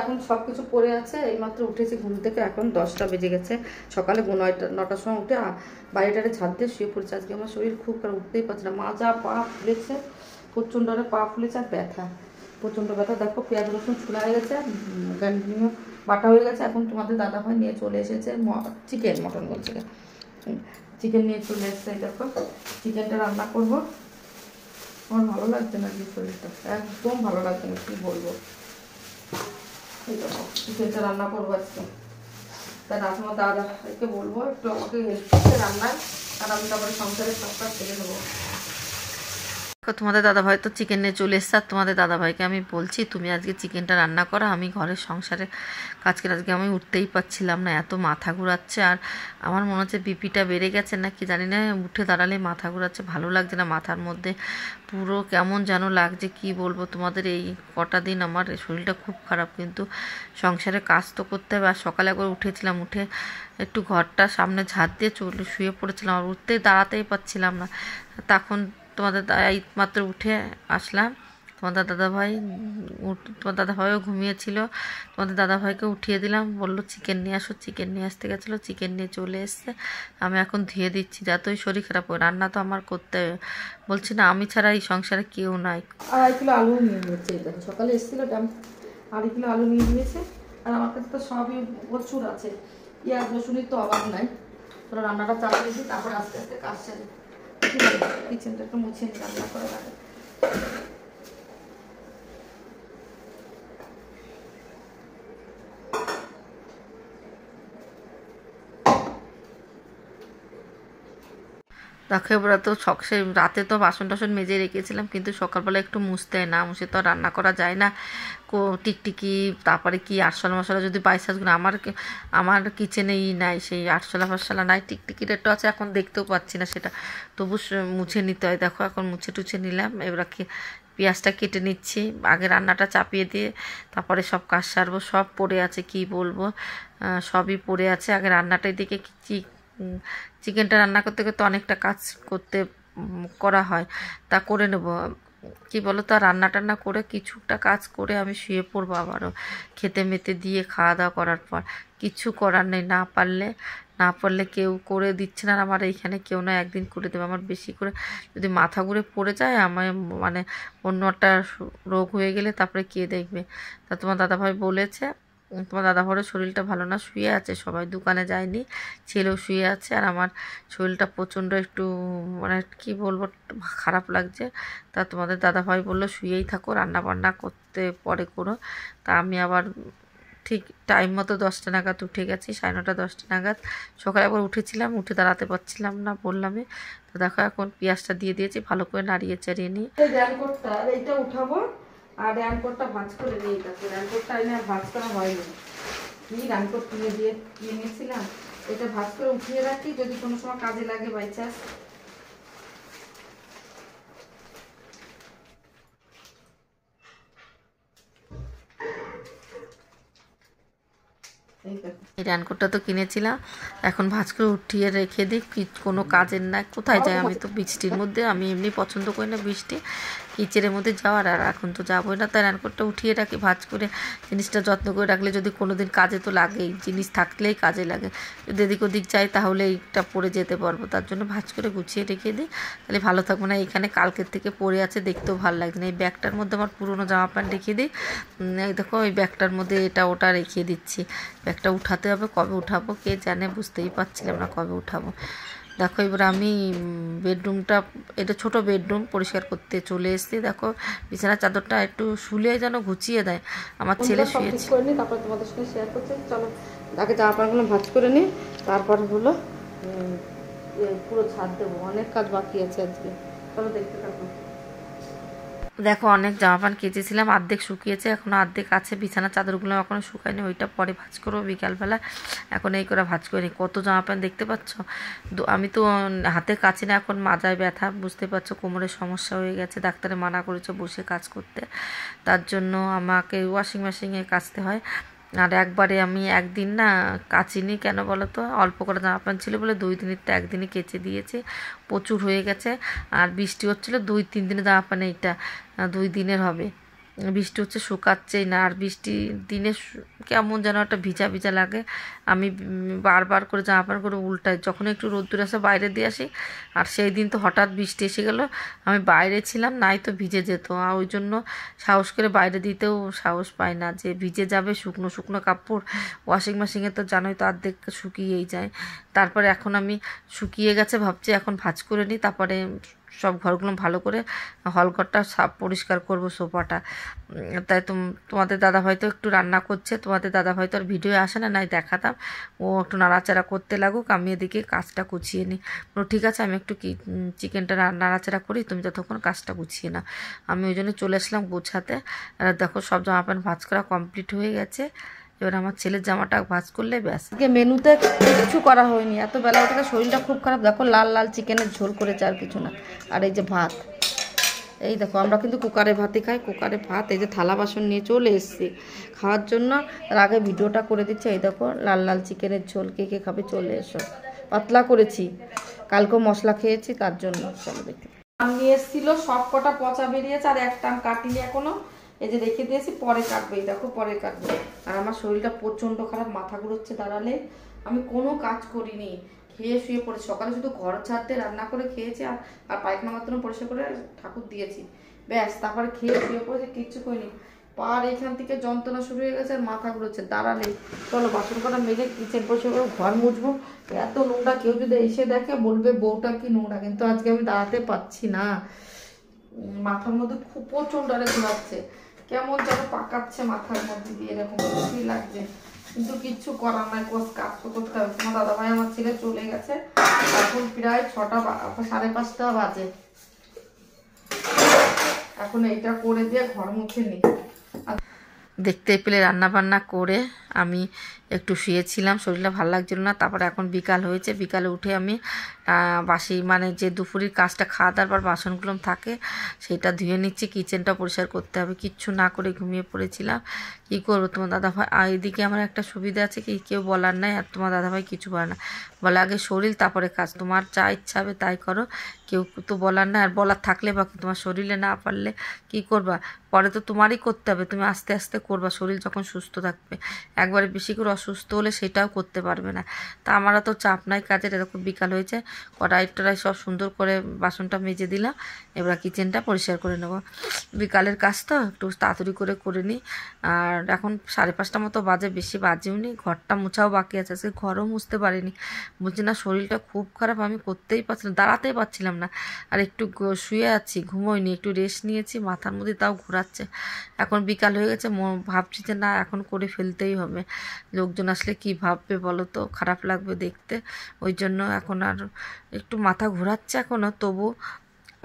এখন সব কিছু পড়ে আছে। এইমাত্র উঠেছি ঘুম থেকে, এখন 10টা বেজে গেছে। সকালে 9টার সময় উঠে বাড়িটারে ঝাড় দিয়ে শুয়ে পড়েছে। আজকে আমার শরীর খুব খারাপ, উঠতেই পারছে না। মাজা পা ফুলেছে প্রচণ্ড, পা ফুলেছে আর ব্যথা, প্রচণ্ড ব্যথা। দেখো পেঁয়াজ রসুন ছুলা হয়ে গেছে, গান্ডিও বাটা হয়ে গেছে। এখন তোমাদের দাদাভাই নিয়ে চলে এসেছে চিকেন, মটন বলছে, চিকেন নিয়ে চলে এসেছে। দেখো চিকেনটা রান্না করবো। আমার ভালো লাগছে না যে শরীরটা, একদম ভালো লাগছে না, কী বলবো। এই দেখো চিকেনটা রান্না করবো আজকে। তাই তোমার দাদাকে বলবো একটু আমাকে হেল্প করতে রান্নায়, আর আমি তারপরে সংসারের সব কাজ করে নেবো। তোমাদের দাদাভাই তো চিকেন নিয়ে চলে এসছে, আর তোমাদের দাদাভাইকে আমি বলছি তুমি আজকে চিকেনটা রান্না করো, আমি ঘরের সংসারে কাজকে আজকে আমি উঠতেই পারছিলাম না, এত মাথা ঘুরাচ্ছে। আর আমার মনে হচ্ছে বিপিটা বেড়ে গেছে না কি জানি না, উঠে দাঁড়ালে মাথা ঘুরাচ্ছে, ভালো লাগছে না, মাথার মধ্যে পুরো কেমন যেন লাগছে, কি বলবো তোমাদের। এই কটা দিন আমার শরীরটা খুব খারাপ, কিন্তু সংসারে কাজ তো করতে হবে। আর সকালে একবার উঠেছিলাম, উঠে একটু ঘরটা সামনে ঝাড় দিয়ে শুয়ে পড়েছিলাম, আর উঠতে দাঁড়াতেই পারছিলাম না। তখন তোমাদের এই মাত্র উঠে আসলাম। তোমাদের দাদাভাইও ঘুমিয়েছিল, তোমাদের দাদাভাইকে উঠিয়ে দিলাম, বললো চিকেন নিয়ে আসো, চিকেন নিয়ে আসতে গেছিলো, চিকেন নিয়ে চলে এসছে। আমি এখন ধুয়ে দিচ্ছি, যতই শরীর খারাপ হয় রান্না তো আমার করতে বলছি না, আমি ছাড়া এই সংসারে কেউ নাই। 2.5 কিলো আলু নিয়ে নিয়েছে, এই দেখো সকালে এসেছিলো 2.5 কিলো আলু নিয়ে নিয়েছে। আর আমার কাছে তো সবই প্রচুর আছে, পেঁয়াজ রসুনের তো অভাব নাই। তোরা রান্নাটা চাপিয়ে দিয়েছি, তারপর আস্তে আস্তে কাজ সেরে কিচেনটা একটু মুছে নিয়ে রান্না করে লাগে। দেখো এবার তো রাতে তো বাসন টাসন মেজে রেখেছিলাম, কিন্তু সকালবেলা একটু মুছতে না মুছে তো রান্না করা যায় না। টিকটিকি, তারপরে কি আরশোলা মশলা যদি বাইসাসগুলো আমার কিচেনেই নাই, সেই আরশোলা ফারশোলা নাই, টিকটিকির একটু আছে, এখন দেখতেও পাচ্ছি না সেটা, তবু মুছে নিতে হয়। দেখো এখন মুছে টুছে নিলাম, এবার পেঁয়াজটা কেটে নিচ্ছি, আগে রান্নাটা চাপিয়ে দিয়ে তারপরে সব কাজ সারবো। সব পড়ে আছে, কি বলবো, সবই পড়ে আছে। আগে রান্নাটাই দিকে চিকেনটা রান্না করতে করতে অনেকটা কাজ করা হয়, তা করে নেব। কি বলো তো, রান্না টান্না করে কিছুটা কাজ করে আমি শুয়ে পড়বো আবারও, খেতে মেতে দিয়ে খাওয়া দাওয়া করার পর। কিছু করার নেই, না পারলে কেউ করে দিচ্ছে না, আমার এইখানে কেউ না একদিন করে দেবে। আমার বেশি করে যদি মাথা ঘুরে পড়ে যায়, আমার মানে অন্য একটা রোগ হয়ে গেলে তারপরে কে দেখবে। তা তোমার দাদাভাই বলেছে, তোমার দাদাভাইয়ের শরীরটা ভালো না, শুয়ে আছে, সবাই দোকানে যায়নি, ছেলেও শুয়ে আছে। আর আমার শরীরটা প্রচণ্ড একটু মানে কি বলবো খারাপ লাগছে। তা তোমাদের দাদাভাই বললো শুয়েই থাকো, রান্না বান্না করতে পরে করো। তা আমি আবার ঠিক টাইম মতো 10টা নাগাদ উঠে গেছি, 9:30 10টা নাগাদ। সকালে একবার উঠেছিলাম, উঠে দাঁড়াতে পারছিলাম না বললামই। তো দেখো এখন পেঁয়াজটা দিয়ে দিয়েছি, ভালো করে নাড়িয়ে চাড়িয়ে নিই। এই র্যানকোটটা এইটা উঠাবো, আর র্যানকোটটা ভাঁজ করে নিই। তাকে র্যানকোটটা এনে ভাঁজ করা হয়নি, কি র্যানকোট কিনে নিয়েছিলাম, এটা ভাঁজ করে উঠিয়ে রাখি, যদি কোনো সময় কাজে লাগে বাই চান্স। এই র্যানকোটটা তো কিনেছিলাম, এখন ভাঁজ করে উঠিয়ে রেখে দিই, কোনো কাজের না। কোথায় যাই আমি তো বৃষ্টির মধ্যে, আমি এমনি পছন্দ করি না বৃষ্টি কিচেনের মধ্যে যাওয়ার, আর এখন তো যাবোই না। তাই র্যানকোটটা উঠিয়ে রাখি ভাঁজ করে, জিনিসটা যত্ন করে রাখলে যদি কোনো দিন কাজে তো লাগেই, জিনিস থাকলেই কাজে লাগে। যদি এদিক ওদিক যাই তাহলে এইটা পরে যেতে পারবো, তার জন্য ভাঁজ করে গুছিয়ে রেখে দিই, তাহলে ভালো থাকবো না। এখানে কালকের থেকে পরে আছে, দেখতেও ভালো লাগছে না। এই ব্যাগটার মধ্যে আমার পুরোনো জামা প্যান্ট রেখে দিই, দেখো ওই ব্যাগটার মধ্যে এটা ওটা রেখে দিচ্ছি। ব্যাগটা উঠাতে হবে, কবে উঠাবো কে জানে, বুঝতেই পারছিলাম না কবে উঠাবো। দেখো এবার আমি বেডরুমটা, এটা ছোট বেডরুম, পরিষ্কার করতে চলে এসেছি। দেখো বিছানার চাদরটা একটু শুলে যেন গুছিয়ে দেয়, আমার ছেলে শুয়েছে। করে নিই, তারপর তোমাদের সঙ্গে শেয়ার করছি। চলো আগে জামা প্যান্টগুলো ভাঁজ করে নিই, তারপর হলো পুরো ছাদ দেবো, অনেক কাজ বাকি আছে আজকে। চলো দেখতে থাকো। দেখো অনেক জামা প্যান্ট কেচেছিলাম, অর্ধেক শুকিয়েছে, এখনো অর্ধেক আছে। বিছানার চাদরগুলো এখনো শুকায়নি, ওইটা পরে ভাঁজ করবো বিকালবেলা। এখন এই করে ভাঁজ করে নিই। কত জামা প্যান্ট দেখতে পাচ্ছ, আমি তো হাতে কাছি না, এখন মাজায় ব্যথা, বুঝতে পারছো, কোমরের সমস্যা হয়ে গেছে, ডাক্তারে মানা করেছে বসে কাজ করতে, তার জন্য আমাকে ওয়াশিং মেশিনে কাচতে হয়। আর একবারে আমি একদিন না কাচিনি, কেন বলো তো, অল্প করে জামা প্যান্ট ছিল বলে 2 দিনের তো একদিনই কেচে দিয়েছি, প্রচুর হয়ে গেছে। আর বৃষ্টি হচ্ছিলো, 2-3 দিনের জামা প্যান্ট, এইটা 2 দিনের হবে, বৃষ্টি হচ্ছে শুকাচ্ছেই না, আর বৃষ্টির দিনে কেমন যেন একটা ভিজা ভিজা লাগে। আমি বারবার করে জামা প্যান্ট করে উল্টাই, যখন একটু রোদ্দুর আসে বাইরে দিয়ে আসি, আর সেই দিন তো হঠাৎ বৃষ্টি এসে গেল, আমি বাইরে ছিলাম নাই তো ভিজে যেত, আর ওই জন্য সাহস করে বাইরে দিতেও সাহস পাই না, যে ভিজে যাবে। শুকনো শুকনো কাপড় ওয়াশিং মেশিনে তো জানোই তো অর্ধেক শুকিয়েই যায়। তারপরে এখন আমি শুকিয়ে গেছে ভাবছি এখন ভাঁজ করে নিই, তারপরে সব ঘরগুলো ভালো করে হলঘরটা সাফ পরিষ্কার করব, সোফাটা। তাই তোমাদের দাদাভাই তো একটু রান্না করছে, তোমাদের দাদাভাই তো আর ভিডিও আসে না, নাই দেখাতাম। ও একটু নাড়াচাড়া করতে লাগুক, আমি এদিকে কাজটা গুছিয়ে নিই। ঠিক আছে, আমি একটু চিকেনটা নাড়াচাড়া করি, তুমি যতক্ষণ কাজটা গুছিয়ে নাও। আমি ওই জন্য চলে আসলাম গুছাতে। দেখো সব জামা প্যান্ট ভাঁজ করা কমপ্লিট হয়ে গেছে, এবার আমার ছেলের জামাটা ভাঁজ করলে ব্যাস। আজকে মেনুতে কিছু করা হয়নি, এত বেলা ওঠে শরীরটা খুব খারাপ। দেখো লাল লাল চিকেনের ঝোল করেছে, আর কিছু না। আর এই যে ভাত, এই দেখো আমরা কিন্তু কুকারে ভাতই খাই, কুকারে ভাত। এই যে থালা বাসন নিয়ে চলে এসেছি খাওয়ার জন্য, তার আগে ভিডিওটা করে দিচ্ছে। এই দেখো লাল লাল চিকেনের ঝোল, কে কে খাবে চলে এসো। পাতলা করেছি, কালকেও মশলা খেয়েছি তার জন্য। চলো দেখতে। আম নিয়ে এসেছিলো, সব কটা পচা বেরিয়েছে, আর একটা আম কাটিনি এখনো। এই যে রেখে দিয়েছি, পরে কাটবে। এই দেখো পরে কাটবে। আর আমার শরীরটা প্রচণ্ড খারাপ, মাথা ঘুরোচ্ছে দাঁড়ালে। আমি কোনো কাজ করিনি, খেয়ে শুয়ে পড়ে। সকালে শুধু ঘর ছাড়তে রান্না করে খেয়েছি, আর পায়খানা বাথরুম পরিষ্কার করে ঠাকুর দিয়েছি, ব্যাস। তারপরে খেয়ে শুয়ে পড়েছি, কিচ্ছু করিনি। পার এইখান থেকে যন্ত্রণা শুরু হয়ে গেছে, আর মাথা ঘুরোচ্ছে দাঁড়ালে। চলো বাসন কটা মেজে কিচেন পরিষ্কার করে ঘর মুছবো। এত নোংরা, কেউ যদি এসে দেখে বলবে বউটা কি নোংরা। কিন্তু আজকে আমি দাঁড়াতে পারছি না, মাথার মধ্যে খুব প্রচন্ড ঘোরাচ্ছে, কেমন যেন পাকাচ্ছে মাথার মধ্যে দিয়ে, এরকম খুশি লাগছে। কিন্তু কিচ্ছু করার নাই, কাজ তো করতে হবে। তোমার দাদাভাই আমার ছেলে চলে গেছে, এখন প্রায় 6টা 5:30 বাজে। এখন এইটা করে দিয়ে ঘর মুছে নি। দেখতে পেলে রান্না বান্না করে আমি একটু শুয়েছিলাম, শরীরটা ভালো লাগছিল না। তারপরে এখন বিকাল হয়েছে, বিকালে উঠে আমি বাসি মানে যে দুপুরের কাজটা, খাওয়া দাওয়ার পর বাসনগুলো থাকে সেটা ধুয়ে নিচ্ছি। কিচেনটা পরিষ্কার করতে হবে, কিচ্ছু না করে ঘুমিয়ে পড়েছিলাম। কী করবো, তোমার দাদাভাই এদিকে আমার একটা সুবিধা আছে কি, কেউ বলার নাই, আর তোমার দাদাভাই কিছু বলে না, বলে আগে শরীর তারপরে কাজ, তোমার যা ইচ্ছা হবে তাই করো, কেউ তো বলার না। আর বলার থাকলে বা তোমার শরীরে না পারলে কি করবা, পরে তো তোমারই করতে হবে, তুমি আস্তে আস্তে করবা শরীর যখন সুস্থ থাকবে। একবারে বেশি করে অসুস্থ হলে সেটাও করতে পারবে না। তা আমারও তো চাপ নাই কাজের। এরকম বিকাল হয়েছে, কড়াই টড়াই সব সুন্দর করে বাসনটা মেজে দিলাম, এবার কিচেনটা পরিষ্কার করে নেব। বিকালের কাজ তো একটু তাড়াতাড়ি করে নিই। আর এখন 5:30 মতো বাজে, বেশি বাজেও নি। ঘরটা মুছাও বাকি আছে, আজকে ঘরও মুছতে পারিনি, বুঝছি না, শরীরটা খুব খারাপ, আমি করতেই পারছিলাম, দাঁড়াতেই পারছিলাম না। আর একটু শুয়ে আছি, ঘুমোইনি, একটু রেস্ট নিয়েছি, মাথার মধ্যে তাও ঘোরাচ্ছে। এখন বিকাল হয়ে গেছে, ভাবছি যে না এখন করে ফেলতেই হবে, লোকজন আসলে কি ভাববে বলো তো, খারাপ লাগবে দেখতে। ওই জন্য এখন আর একটু মাথা ঘোরাচ্ছে এখনও, তবু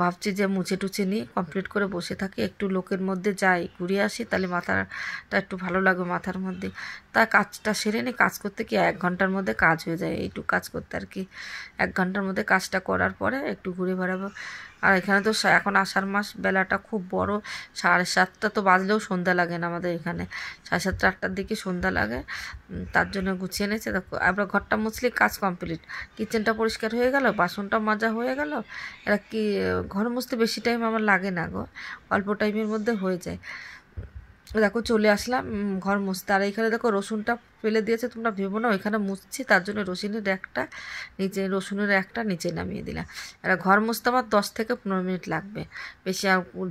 ভাবছি যে মুছে টুছে নিই, কমপ্লিট করে বসে থাকি, একটু লোকের মধ্যে যাই, ঘুরে আসি, তাহলে মাথাটা একটু ভালো লাগবে মাথার মধ্যে। তা কাজটা সেরে নিই, কাজ করতে কি 1 ঘন্টার মধ্যে কাজ হয়ে যায়, এইটুকু কাজ করতে আর কি। 1 ঘন্টার মধ্যে কাজটা করার পরে একটু ঘুরে বেড়াবো। আর এখানে তো এখন আষাঢ় মাস, বেলাটা খুব বড়, 7:30 তো বাজলেও সন্ধ্যা লাগে না আমাদের এখানে, 7:30 8টার দিকে সন্ধ্যা লাগে। তার জন্য গুছিয়ে নিয়েছে। দেখো আবার ঘরটা মুছলে কাজ কমপ্লিট, কিচেনটা পরিষ্কার হয়ে গেল, বাসনটা মাজা হয়ে গেল। এরা কি ঘর মুছতে বেশি টাইম আমার লাগে না গো, অল্প টাইমের মধ্যে হয়ে যায়। দেখো চলে আসলাম ঘর মুছতে। আর এইখানে দেখো রসুনটা ফেলে দিয়েছে, তোমরা ভেবো না ওইখানে মুছছি, তার জন্য রসুনের একটা নিচে নামিয়ে দিলাম। আর ঘর মুছতে আমার 10 থেকে 15 মিনিট লাগবে, বেশি।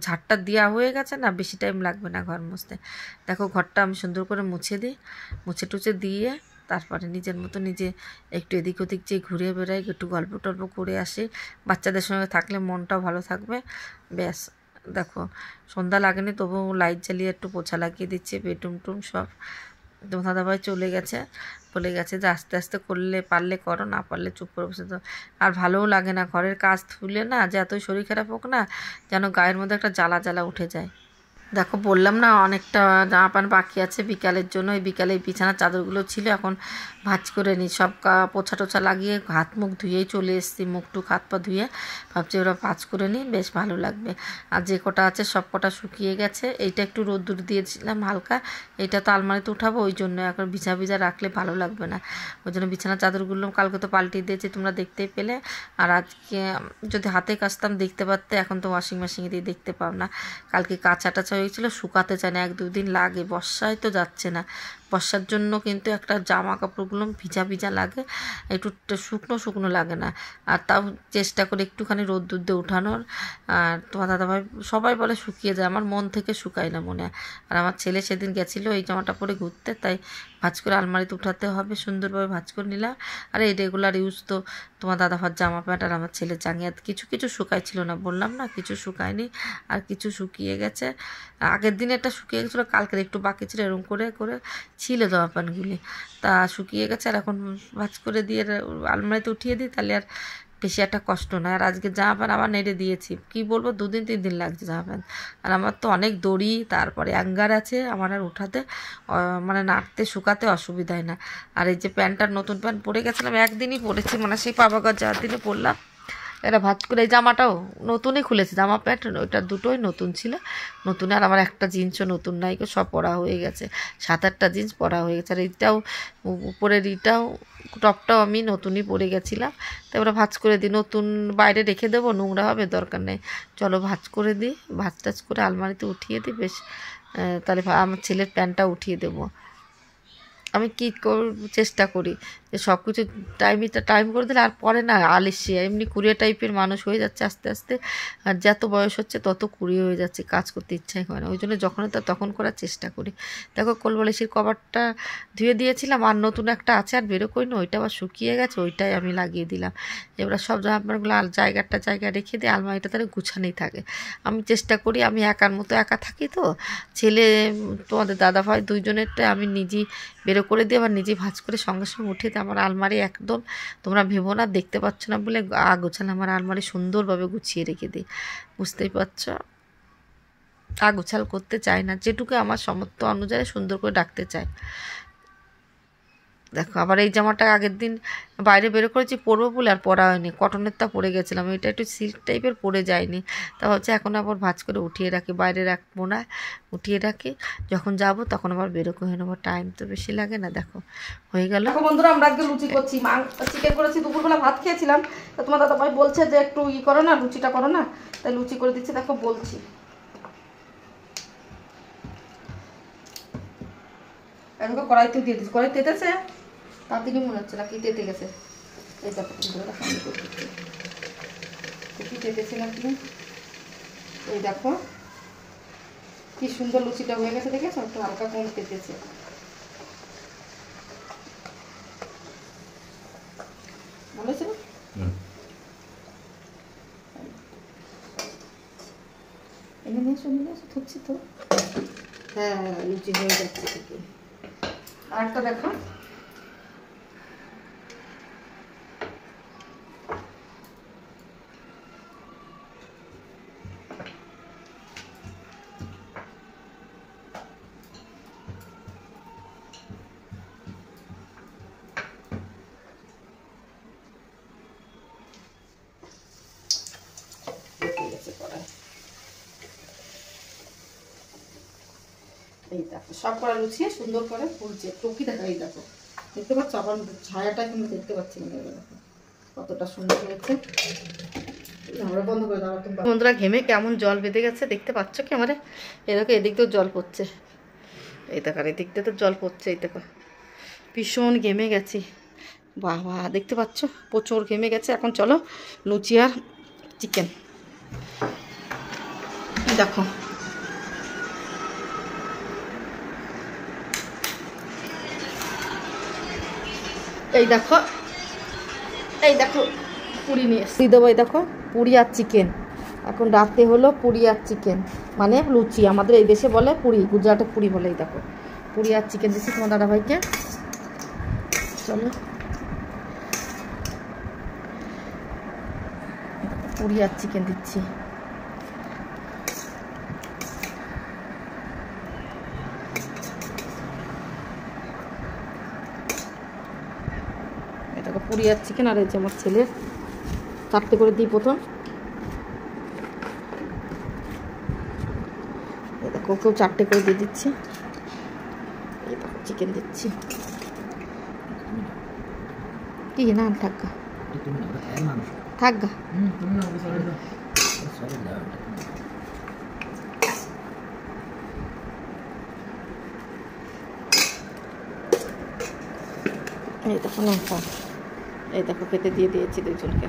ঝাড়টা দেওয়া হয়ে গেছে না, বেশি টাইম লাগবে না ঘর মুছতে। দেখো ঘরটা আমি সুন্দর করে মুছে দিই, মুছে টুছে দিয়ে তারপরে নিজের মতো নিজে একটু এদিক ওদিক যে ঘুরে বেড়াই, একটু গল্প টল্প করে আসি, বাচ্চাদের সঙ্গে থাকলে মনটাও ভালো থাকবে, ব্যাস। দেখো সন্ধ্যা লাগেনি, তবু লাইট জ্বালিয়ে একটু পোছা লাগিয়ে দিচ্ছি, বেডরুম সব। তোমার দাদাভাই চলে গেছে, বলে গেছে যে আস্তে আস্তে করলে, পারলে করো, না পারলে চুপ করে বসে। তো আর ভালোও লাগে না ঘরের কাজ তুলে না, যে এতই শরীর খারাপ হোক না, যেন গায়ের মধ্যে একটা জ্বালা জ্বালা উঠে যায়। দেখো বললাম না অনেকটা জামা প্যান্ট বাকি আছে বিকালের জন্য, এই বিকালে বিছানার চাদরগুলো ছিল, এখন ভাঁজ করে নিই। সব পোছা টোছা লাগিয়ে হাত মুখ ধুয়েই চলে এসেছি, মুখ টুক হাত পা ধুয়ে ভাবছি ওরা ভাঁজ করে নিই, বেশ ভালো লাগবে। আর যে কটা আছে সব কটা শুকিয়ে গেছে, এইটা একটু রোদ্দুর দিয়েছিলাম হালকা, এইটা তো আলমারিতে উঠাবো, ওই জন্য এখন ভিজা রাখলে ভালো লাগবে না, ওই জন্য বিছানার চাদরগুলো কালকে তো পাল্টিয়ে দিয়েছি, তোমরা দেখতেই পেলে। আর আজকে যদি হাতে কাচতাম দেখতে পারতে, এখন তো ওয়াশিং মেশিনে দিয়ে দেখতে পাও না। কালকে কাঁচা টাচা হয়ে গেছিলো, শুকাতে চায় না, 1-2 দিন লাগে, বর্ষায় তো যাচ্ছে না। বর্ষার জন্য কিন্তু একটা জামা কাপড়গুলো ভিজা ভিজা লাগে, একটু শুকনো শুকনো লাগে না। আর তাও চেষ্টা করে একটুখানি রোদ্দুর দিয়ে উঠানোর। আর তোমার দাদাভাই সবাই বলে শুকিয়ে যায়, আমার মন থেকে শুকায় না মনে হয়। আর আমার ছেলে সেদিন গেছিলো এই জামাটা পরে ঘুরতে, তাই ভাঁজ করে আলমারিতে উঠাতে হবে, সুন্দরভাবে ভাঁজ করে নিলাম। আর এই রেগুলার ইউজ তো তোমার দাদাভার জামা প্যান্ট আর আমার ছেলে জাঙ্গিয়া, কিছু কিছু শুকাইছিল না, বললাম না, কিছু শুকায়নি আর কিছু শুকিয়ে গেছে। আগের দিনে একটা শুকিয়ে গেছিলো, কালকের একটু বাকি ছিল, এরকম করে করে ছিল জামা প্যান্টগুলি, তা শুকিয়ে গেছে। আর এখন ভাঁজ করে দিয়ে আলমারিতে উঠিয়ে দিই, তাহলে আর বেশি একটা কষ্ট নয়। আর আজকে জামা প্যান্ট আবার নেড়ে দিয়েছি, কী বলবো, 2-3 দিন লাগছে জামা প্যান্ট। আর আমার তো অনেক দড়ি, তারপরে অ্যাঙ্গার আছে, আমার আর উঠাতে মানে নাড়তে শুকাতে অসুবিধা হয় না। আর এই যে প্যান্টটার নতুন প্যান্ট পরে গেছিলাম, একদিনই পরেছি, মানে সেই পাবাগর যাওয়ার দিনে পরলাম। এটা ভাঁজ করে এই জামাটাও নতুনই খুলেছি, জামা প্যান্ট ওইটা দুটোই নতুন ছিল, নতুন। আর আমার একটা জিন্সও নতুন নাই, সব পরা হয়ে গেছে, 7-8টা জিন্স পরা হয়ে গেছে। আর এইটাও উপরের এইটাও টপটাও আমি নতুনই পরে গেছিলাম, তারপরে ভাঁজ করে দিই। নতুন বাইরে রেখে দেবো, নোংরা হবে, দরকার নেই, চলো ভাঁজ করে দিই, ভাঁজ টাজ করে আলমারিতে উঠিয়ে দিই বেশ। তাহলে আমার ছেলের প্যান্টটা উঠিয়ে দেবো। আমি কী চেষ্টা করি যে সব কিছু টাইম করে দিলে আর পরে না আলসিয়া, এমনি কুড়িয়ে টাইপের মানুষ হয়ে যাচ্ছে আস্তে আস্তে। আর যত বয়স হচ্ছে তত কুড়িয়ে হয়ে যাচ্ছে, কাজ করতে ইচ্ছাই হয় না। ওই জন্য যখন তা তখন করার চেষ্টা করি। দেখো কোলবালিশের কভারটা ধুয়ে দিয়েছিলাম, আর নতুন একটা আছে, আর বেরো করি না, ওইটা আবার শুকিয়ে গেছে, ওইটাই আমি লাগিয়ে দিলাম। এবার সব জামাগুলো জায়গায় রেখে দিই, আলমারিটা তাহলে গুছানোই থাকে। আমি চেষ্টা করি, আমি একার মতো একা থাকি তো, ছেলে তোমাদের দাদাভাই দুইজনেরটা আমি নিজেই বেরো করে দিয়ে আবার নিজেই ভাঁজ করে সঙ্গে সঙ্গে উঠে দিই। আমার আলমারি একদম, তোমরা ভেবো না দেখতে পাচ্ছ না বলে গোছানো, আমার আলমারি সুন্দরভাবে গুছিয়ে রেখে দিই, বুঝতেই পারছ। গোছাল করতে চাই না, যেটুকু আমার সামর্থ্য অনুযায়ী সুন্দর করে রাখতে চাই। দেখো আবার এই জামাটা আগের দিন বাইরে বেরো করেছি পরবো বলে, আর পরা হয়নি, কটনেরটা পরে গেছিলাম, এটা একটু সিল্ক টাইপের পরে যায়নি। তা হচ্ছে এখন আবার ভাঁজ করে উঠিয়ে রাখি, বাইরে রাখবো না, উঠিয়ে রাখি, যখন যাব তখন আবার বেরো করে নেবো, টাইম তো বেশি লাগে না। দেখো হয়ে গেল। দেখো বন্ধুরা, আমরা আজকে লুচি করছি, চিকেন করেছি, দুপুরবেলা ভাত খেয়েছিলাম, তো তোমার দাদাভাই বলছে যে একটু করো না, লুচিটা করো না, তাই লুচি করে দিচ্ছি। দেখো বলছি, দেখো কড়াইতে দিয়ে দিচ্ছি, কড়াই তেতেছে, তার দিকে মনে হচ্ছে না কি তেতে গেছে। এই দেখো কি তেতেছে নাকি, এই দেখো কি সুন্দর লুচিটা হয়ে গেছে, দেখেছো, একটু হালকা কম তেতেছে। বলেছে এনে নিয়ে থুচ্ছি তো, হ্যাঁ লুচি হয়ে যাচ্ছে থেকে। আর একটা দেখো, এই দেখো সব করা লুচি সুন্দর করে ফুলছে, টুকি দেখা, এই দেখো দেখতে পাচ্ছ, আবার ছায়াটা কিন্তু দেখতে পাচ্ছি না, দেখো কতটা সুন্দর হয়েছে। আমরা বন্ধ করে দাও। বন্ধুরা ঘেমে কেমন জল বেঁধে গেছে দেখতে পাচ্ছ কি আমারে, এই দেখো এদিক দিয়েও জল পড়ছে, এই দেখো এদিক দিয়ে তো জল পড়ছে, এই দেখো ভীষণ ঘেমে গেছি, বাবা দেখতে পাচ্ছ প্রচুর ঘেমে গেছে। এখন চলো লুচি আর চিকেন, দেখো এই দেখো, এই দেখো পুরি নিয়ে এসে দেবো, এই দেখো পুরি আর চিকেন। এখন রাতে হলো পুরি আর চিকেন, মানে লুচি, আমাদের এই দেশে বলে পুরি, গুজরাটে পুরি বলে। এই দেখো পুরি আর চিকেন দিচ্ছি তোমার দাদাভাইকে, চলো পুরি আর চিকেন দিচ্ছি। দেখো পুরি আর চিকেন, আর এই যে আমার ছেলের 4টে করে দিই প্রথম, এই দেখো ওকেও 4টে করে দিয়ে দিচ্ছি। এই দেখো চিকেন দিচ্ছি, কি না থাকা থাকগা, এই দেখো এই দেখো খেতে দিয়ে দিয়েছি দুজনকে।